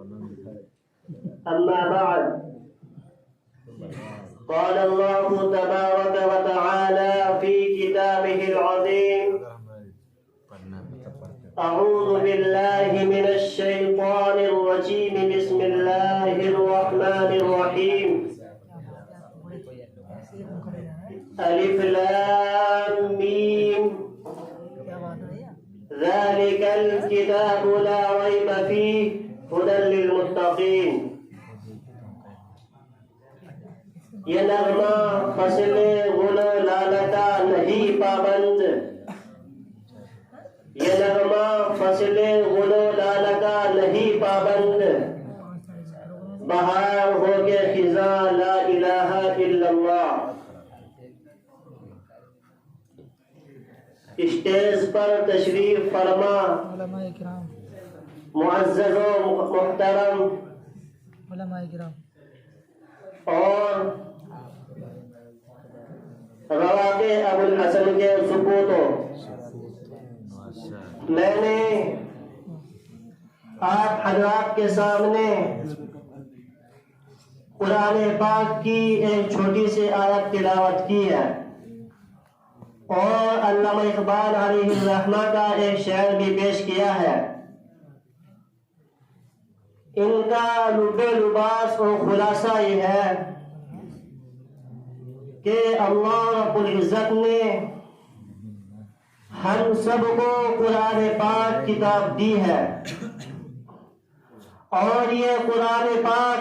أما بعد، قال الله تبارك وتعالى في كتابه العظيم: أعوذ بالله من الشيطان الرجيم، بسم الله الرحمن الرحيم. ألف لام ميم، ذلك الكتاب لا ريب فيه هدى للمتقين. یہ نغمہ فصل غل لال کا نہیں پابند، یہ نغمہ فصل غل لال کا نہیں پابند، بہار ہو کے خزاں لا الہ الا اللہ۔ اسٹیج پر تشریف فرما معزز و محترم علماء کرام اور رواقِ ابو الحسن کے سپوتوں، میں نے آپ حضرات کے سامنے قرآن پاک کی ایک چھوٹی سی آیت تلاوت کی ہے اور علامہ اقبال علیہ الرحمہ کا ایک شعر بھی پیش کیا ہے۔ ان کا لب لباس اور خلاصہ یہ ہے کہ اللہ رب العزت نے ہم سب کو قرآن پاک کتاب دی ہے، اور یہ قرآن پاک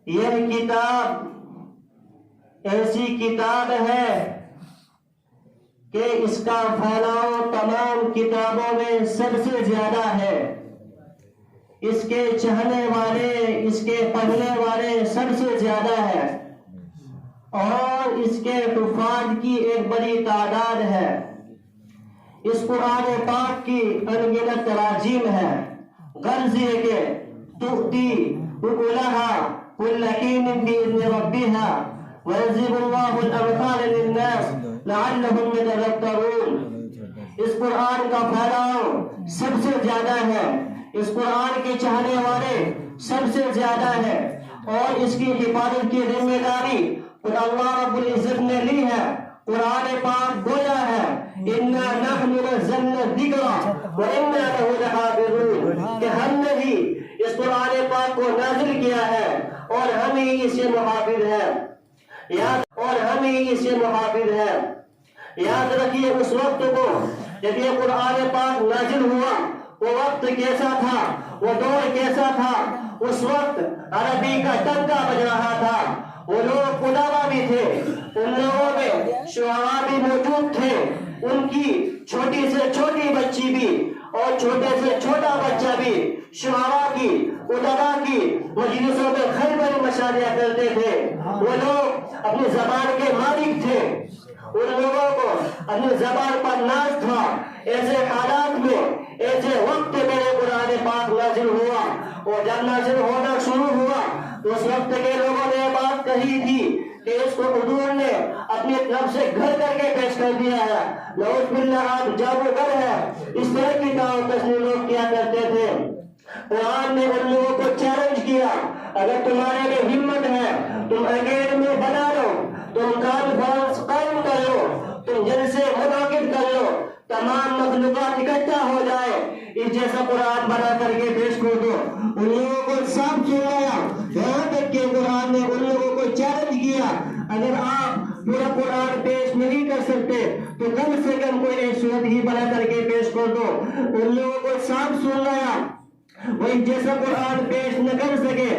یہ کتاب ایسی کتاب ہے کہ اس کا پھیلاؤ تمام کتابوں میں سب سے زیادہ ہے، اس کے چاہنے والے، اس کے پڑھنے والے سب سے زیادہ ہے، اور اس کے حفاظ کی ایک بڑی تعداد ہے۔ اس قرآن پاک کی انگنت تراجیم ہے، غرض یہ کہ تؤتی اکلہا کل حین بإذن ربہا ویضرب اللہ الامثال للناس لعلہم یتذکرون۔ اس قرآن کا پھیلاؤ سب سے زیادہ ہے، اس قرآن کے چاہنے والے سب سے زیادہ ہے، اور اس کی حفاظت کی ذمہ داری اللہ رب العزت نے لی ہے۔ قرآن پاک گویا ہے اِنَّا نَحْنُ نَزَّلْنَا الذِّكْرَ وَإِنَّا لَهُ لَحَافِظُونَ، کہ ہم نے ہی اس قرآن پاک کو نازل کیا ہے اور ہم ہی اس سے محافظ ہیں، اور ہم ہی اس سے محافظ ہیں۔ یاد رکھیے اس وقت کو جب یہ قرآن پاک نازل ہوا، وہ وقت کیسا تھا، وہ دور کیسا تھا۔ اس وقت عربی کا ڈنکا بج رہا تھا، وہ لوگ قدامہ بھی تھے، ان لوگوں میں شعراء بھی موجود تھے، ان کی چھوٹی سے چھوٹی بچی بھی اور چھوٹے سے چھوٹا بچہ بھی شعراء کی، ادباء کی مجلسوں میں خیبر مشاعرہ کرتے تھے۔ وہ لوگ اپنی زبان کے مالک تھے، ان لوگوں کو اپنی زبان پر ناز تھا۔ ایسے حالات میں، ایسے وقت میرے قرآن پاک نازل ہوا، اور جب نازل ہونا شروع ہوا تو اس وقت کے لوگوں نے یہ بات کہی تھی کہ اس کو حضور نے اپنی طرف سے گھر کر کے پیش کر دیا ہے، نعوذ باللہ آپ جادوگر ہے، اس طرح کی دعوت تسلیم لوگ کیا کرتے تھے۔ قرآن نے ان لوگوں کو چیلنج کیا، اگر تمہارے میں ہمت ہے تم اکیڈمی بنا لو، تم کانفرنس قائم کر لو، تم جلسے منعقد کر لو، تمام مخلوقات اکٹھا ہو جائے، اس جیسا قرآن بنا کر کے پیش کر دو۔ ان لوگوں کو صاف سنایا، یہاں تک کہ قرآن نے ان لوگوں کو چیلنج کیا، اگر آپ پورا قرآن پیش نہیں کر سکتے تو کم سے کم کوئی ایک سورت ہی بنا کر کے پیش کر دو۔ ان لوگوں کو صاف سنایا، وہی جیسا قرآن پیش نہ کر سکے۔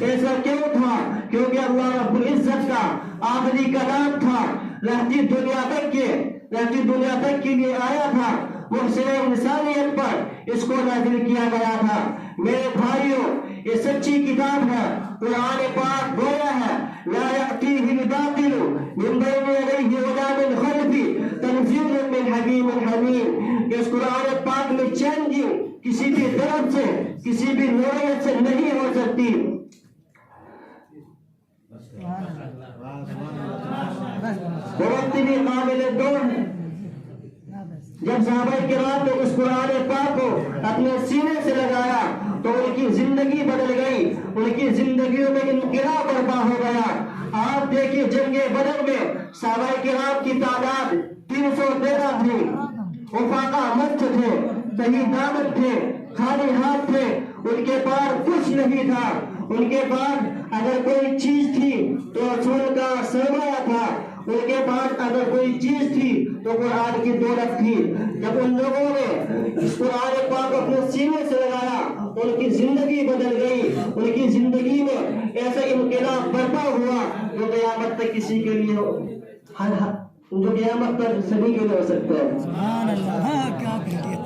ایسا کیوں تھا؟ کیونکہ اللہ رب العزت کا آخری کلام تھا، رہتی دنیا تک کے لیے آیا تھا، محسن انسانیت پر اس کو نازل کیا گیا تھا۔ میرے بھائیوں، یہ سچی کتاب ہے، قرآن پاک گویا ہے لا یأتیہ الباطل من بین یدیہ ولا من خلفہ تنزیل من حکیم حمید۔ اس قرآن پاک میں چینجنگ کسی بھی طرف سے، کسی بھی نوعیت سے نہیں ہو سکتی۔ بہت بھی قابل دور ہے۔ جب صحابہ کرام نے اس قرآن پاک کو اپنے سینے سے لگایا تو ان کی زندگی بدل گئی، ان کی زندگیوں میں انقلاب برپا ہو گیا۔ آپ دیکھیے جنگ بدر میں صحابہ کرام کی تعداد 313 تھی، وفاقہ مت تھے، صحیح دامت تھے، خالی ہاتھ تھے، ان کے پاس کچھ نہیں تھا۔ ان کے پاس اگر کوئی چیز تھی تو رسول کا سرمایہ تھا، ان کے پاس اگر کوئی چیز تھی تو قرآن کی دولت تھی۔ جب ان لوگوں نے اس قرآن پاک کو اپنے سینے سے لگایا تو ان کی زندگی بدل گئی، ان کی زندگی میں ایسا انقلاب برپا ہوا جو قیامت تک کسی کے لیے جو قیامت تک سبھی کے لیے ہو سکتا ہے۔ سبحان اللہ، کیا کہہ دیا۔